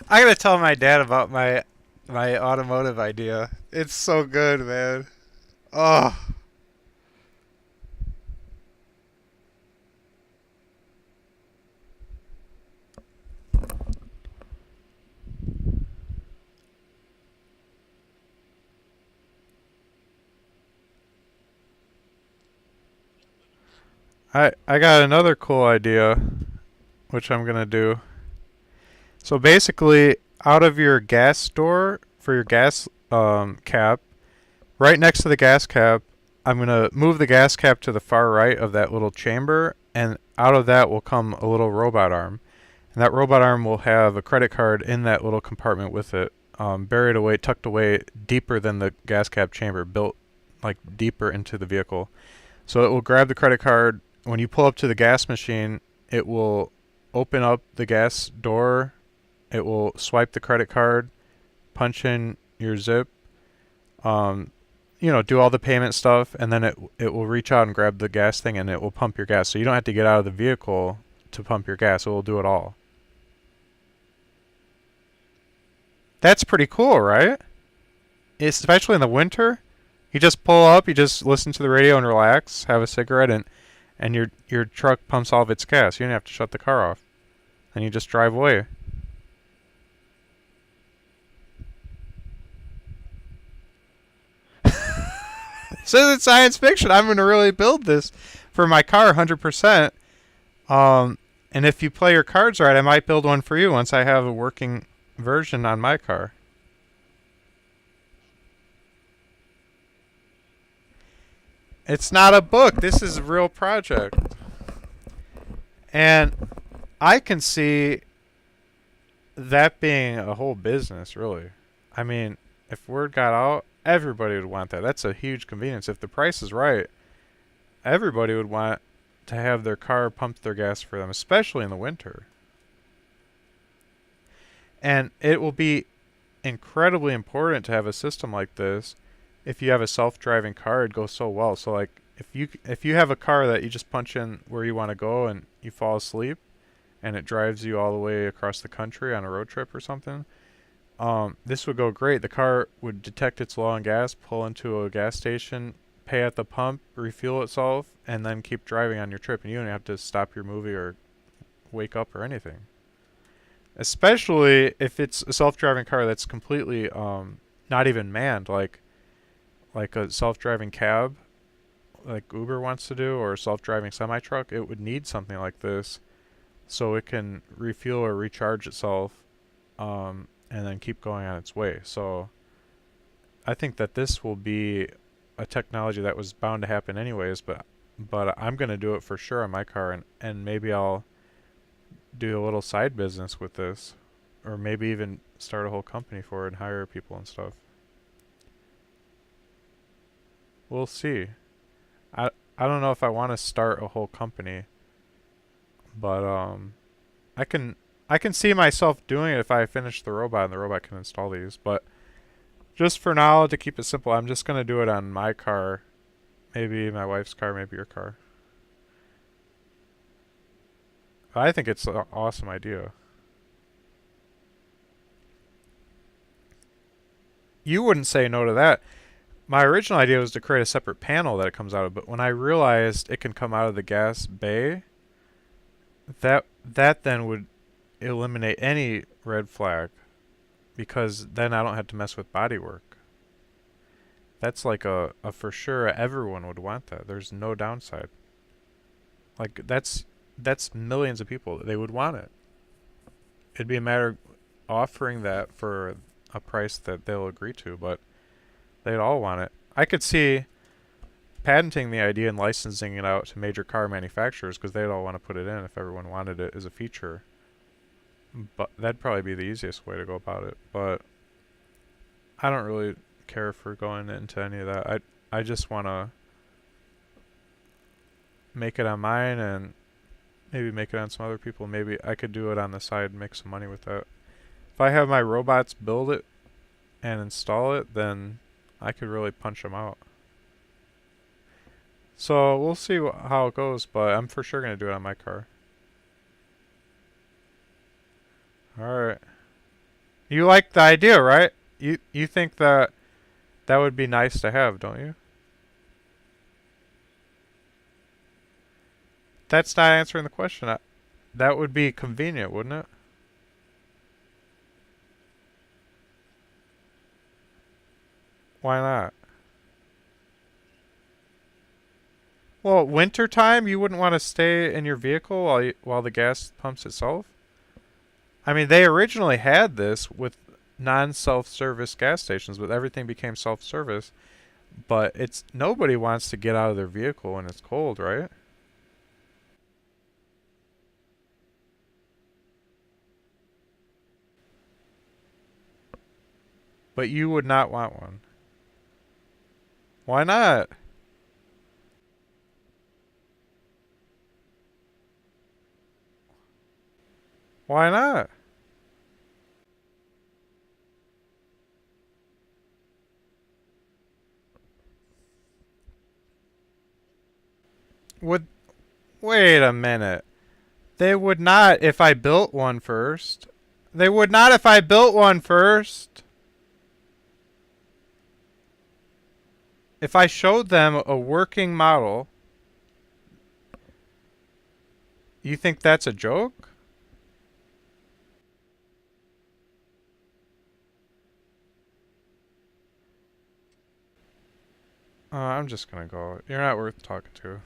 I gotta tell my dad about my automotive idea. It's so good, man. Oh, I got another cool idea, which I'm gonna do. So basically, out of your gas door for your gas cap, right next to the gas cap, I'm gonna move the gas cap to the far right of that little chamber, and out of that will come a little robot arm. And that robot arm will have a credit card in that little compartment with it, buried away, tucked away deeper than the gas cap chamber, built like deeper into the vehicle. So it will grab the credit card. When you pull up to the gas machine, it will open up the gas door. It will swipe the credit card, punch in your zip, um, do all the payment stuff, and then it will reach out and grab the gas thing and it will pump your gas. So you don't have to get out of the vehicle to pump your gas. It will do it all. That's pretty cool, right? Especially in the winter. You just pull up, you just listen to the radio and relax, have a cigarette, and your truck pumps all of its gas. You don't have to shut the car off. And you just drive away. So it's science fiction. I'm gonna really build this for my car 100%. And if you play your cards right, I might build one for you once I have a working version on my car. It's not a book. This is a real project. And I can see that being a whole business, really. I mean, if word got out, everybody would want that. That's a huge convenience. If the price is right, everybody would want to have their car pump their gas for them, especially in the winter. And it will be incredibly important to have a system like this. If you have a self-driving car, it goes so well. So like if you have a car that you just punch in where you want to go and you fall asleep and it drives you all the way across the country on a road trip or something, this would go great. The car would detect it's low on gas, pull into a gas station, pay at the pump, refuel itself, and then keep driving on your trip. And you don't have to stop your movie or wake up or anything. Especially if it's a self-driving car that's completely not even manned, like a self-driving cab, like Uber wants to do, or a self-driving semi-truck. It would need something like this so it can refuel or recharge itself, and then keep going on its way. So I think that this will be a technology that was bound to happen anyways, but I'm gonna do it for sure on my car, and maybe I'll do a little side business with this, or maybe even start a whole company for it and hire people and stuff. We'll see. I I don't know if I want to start a whole company, but I can I can see myself doing it if I finish the robot and the robot can install these. But just for now, to keep it simple, I'm just gonna do it on my car, maybe my wife's car, maybe your car. I think it's an awesome idea. You wouldn't say no to that. My original idea was to create a separate panel that it comes out of, but when I realized it can come out of the gas bay, that then would eliminate any red flag because then I don't have to mess with bodywork. That's like a for sure everyone would want that. There's no downside. Like that's millions of people. They would want it. It'd be a matter of offering that for a price that they'll agree to, but they'd all want it. I could see patenting the idea and licensing it out to major car manufacturers because they'd all want to put it in if everyone wanted it as a feature. But that'd probably be the easiest way to go about it. But I don't really care for going into any of that. I just want to make it on mine and maybe make it on some other people. Maybe I could do it on the side and make some money with that. If I have my robots build it and install it, then I could really punch them out. So we'll see how it goes, but I'm for sure going to do it on my car. Alright. You like the idea, right? You think that that would be nice to have, don't you? That's not answering the question. That would be convenient, wouldn't it? Why not? Well, winter time, you wouldn't want to stay in your vehicle while the gas pumps itself. I mean, they originally had this with non-self-service gas stations, but everything became self-service. But it's nobody wants to get out of their vehicle when it's cold, right? But you would not want one. Why not? Why not? Would Wait a minute. They would not if I built one first. They would not if I built one first. If I showed them a working model, you think that's a joke? I'm just gonna go. You're not worth talking to.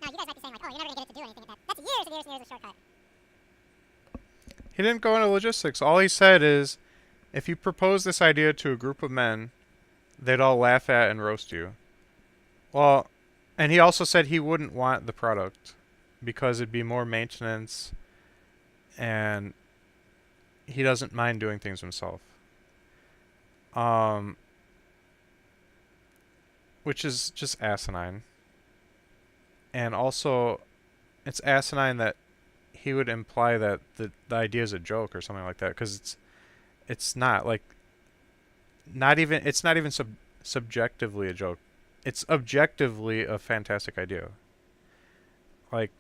Now, you guys might be saying, like, oh, you're never going to get it to do anything like that. That's years and years and years of shortcut. He didn't go into logistics. All he said is, if you propose this idea to a group of men, they'd all laugh at and roast you. Well, and he also said he wouldn't want the product because it'd be more maintenance and he doesn't mind doing things himself. Um, which is just asinine. And also, it's asinine that he would imply that the idea is a joke or something like that because it's not like it's not even subjectively a joke. It's objectively a fantastic idea. Like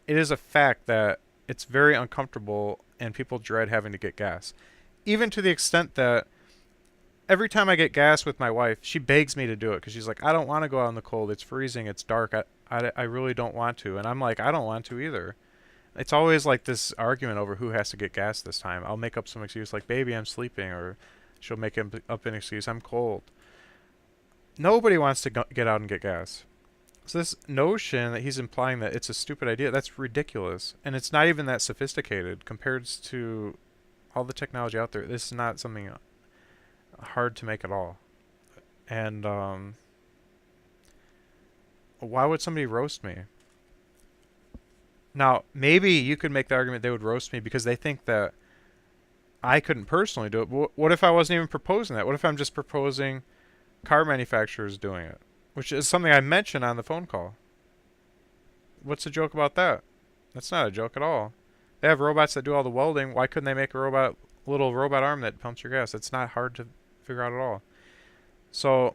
it is a fact that it's very uncomfortable and people dread having to get gas. Even to the extent that every time I get gas with my wife, she begs me to do it because she's like, I don't want to go out in the cold. It's freezing. It's dark. I really don't want to. And I'm like, I don't want to either. It's always like this argument over who has to get gas this time. I'll make up some excuse like, baby, I'm sleeping. Or she'll make up an excuse, I'm cold. Nobody wants to get out and get gas. So this notion that he's implying that it's a stupid idea, that's ridiculous. And it's not even that sophisticated compared to all the technology out there. This is not something hard to make at all. And why would somebody roast me? Now, maybe you could make the argument they would roast me because they think that I couldn't personally do it. But what if I wasn't even proposing that? What if I'm just proposing car manufacturers doing it? Which is something I mentioned on the phone call. What's the joke about that? That's not a joke at all. They have robots that do all the welding. Why couldn't they make a little robot arm that pumps your gas? It's not hard to figure out at all. So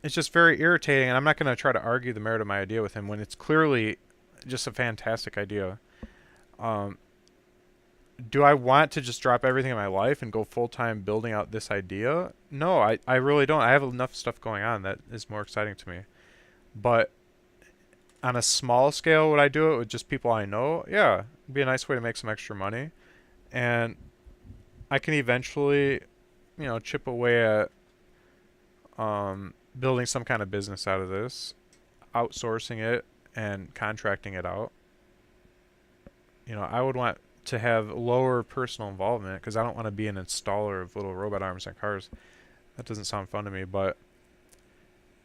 it's just very irritating, and I'm not going to try to argue the merit of my idea with him when it's clearly just a fantastic idea. Um, do I want to just drop everything in my life and go full-time building out this idea? No, I really don't. I have enough stuff going on that is more exciting to me. But on a small scale, would I do it with just people I know? Yeah, it'd be a nice way to make some extra money. And I can eventually, chip away at building some kind of business out of this, outsourcing it and contracting it out. I would want to have lower personal involvement because I don't want to be an installer of little robot arms on cars. That doesn't sound fun to me, but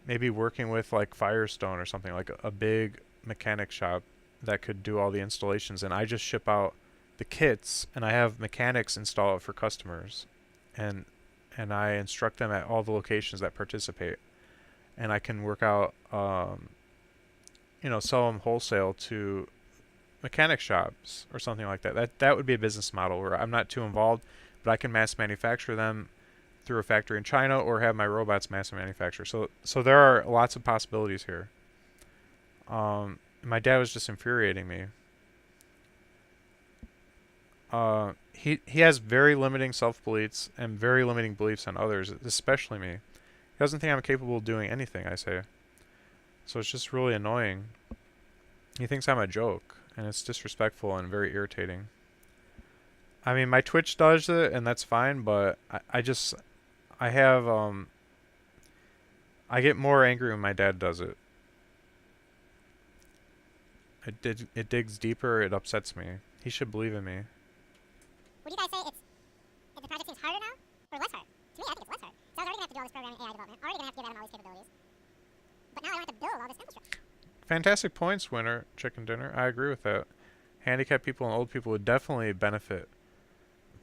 maybe working with like Firestone or something, like a big mechanic shop that could do all the installations and I just ship out the kits and I have mechanics install it for customers and I instruct them at all the locations that participate and I can work out sell them wholesale to mechanic shops or something like that. That would be a business model where I'm not too involved, but I can mass manufacture them through a factory in China or have my robots mass manufactured. So there are lots of possibilities here. My dad was just infuriating me. He has very limiting self-beliefs and very limiting beliefs on others, especially me. He doesn't think I'm capable of doing anything I say. So it's just really annoying. He thinks I'm a joke, and it's disrespectful and very irritating. I mean, my Twitch does it, and that's fine, but I have, I get more angry when my dad does it. It digs deeper, it upsets me. He should believe in me. Would you guys say if the project seems harder now or less hard? To me, I think it's less hard. So I was already gonna have to do all this programming AI development. Already gonna have to give Adam all these capabilities. But now I don't have to build all this infrastructure. Fantastic points, winner, chicken dinner. I agree with that. Handicapped people and old people would definitely benefit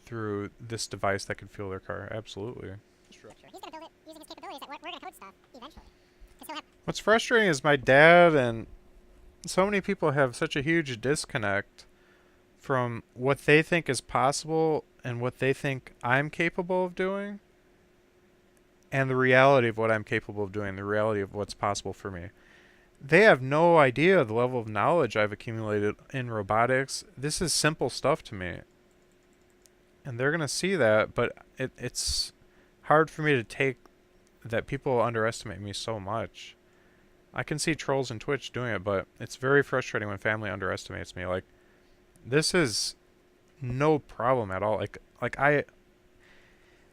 through this device that could fuel their car. Absolutely. He's gonna build it using his capabilities that we're gonna code stuff eventually. Because he'll have What's frustrating is my dad and so many people have such a huge disconnect from what they think is possible and what they think I'm capable of doing and the reality of what I'm capable of doing, the reality of what's possible for me. They have no idea the level of knowledge I've accumulated in robotics. This is simple stuff to me. And they're going to see that, but it's hard for me to take that people underestimate me so much. I can see trolls in Twitch doing it, but it's very frustrating when family underestimates me. Like, this is no problem at all.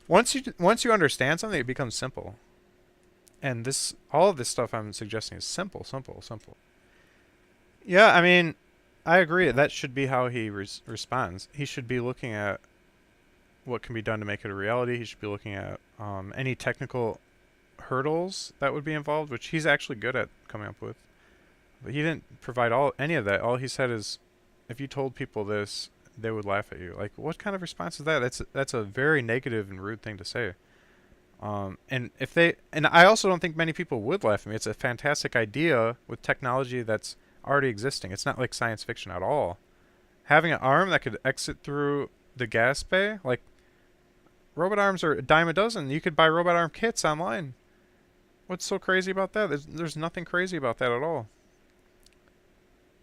Once you understand something, it becomes simple. And all of this stuff I'm suggesting is simple. Yeah, I mean, I agree. That should be how he responds. He should be looking at what can be done to make it a reality. He should be looking at any technical hurdles that would be involved, which he's actually good at coming up with. But he didn't provide any of that. All he said is, if you told people this, they would laugh at you. Like, what kind of response is that? That's a very negative and rude thing to say. And I also don't think many people would laugh at me. It's a fantastic idea with technology that's already existing. It's not like science fiction at all. Having an arm that could exit through the gas bay, like, robot arms are a dime a dozen. You could buy robot arm kits online. What's so crazy about that? There's nothing crazy about that at all.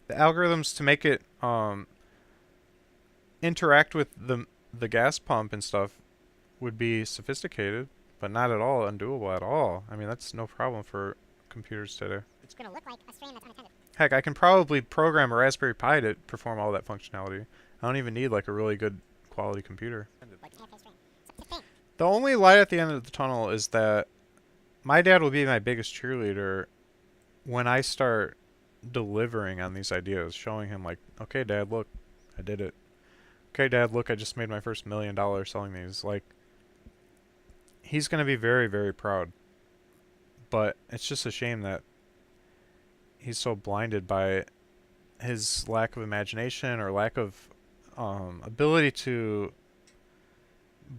The algorithms to make it interact with the gas pump and stuff would be sophisticated, but not at all undoable at all. I mean, that's no problem for computers today. it's gonna look like a stream that's unattended. Heck, I can probably program a Raspberry Pi to perform all that functionality. I don't even need like a really good quality computer. Like AFK stream. So to think, The only light at the end of the tunnel is that my dad will be my biggest cheerleader when I start delivering on these ideas, showing him like, okay, Dad, look, I did it. Okay, Dad, look, I just made my first $1 million selling these. Like, he's going to be very, very proud. But it's just a shame that he's so blinded by his lack of imagination or lack of ability to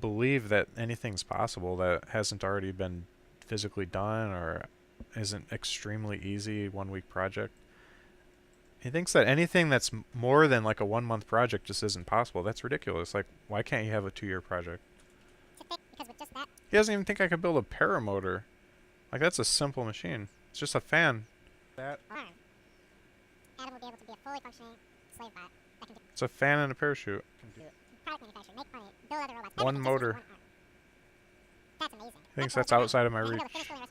believe that anything's possible that hasn't already been physically done or isn't extremely easy 1 week project. He thinks that anything that's more than like a 1 month project just isn't possible. That's ridiculous. Like, why can't you have a 2 year project? to think, because with just that, He doesn't even think I could build a paramotor. Like, that's a simple machine. It's just a fan. arm, Adam will be able to be a fully functioning slave bot that can do It's a fan and a parachute. product manufacture, make money, build other robots. One everything just with motor. one arm. That's amazing. Thinks That's that's outside of my and he'll be reach. able to finish building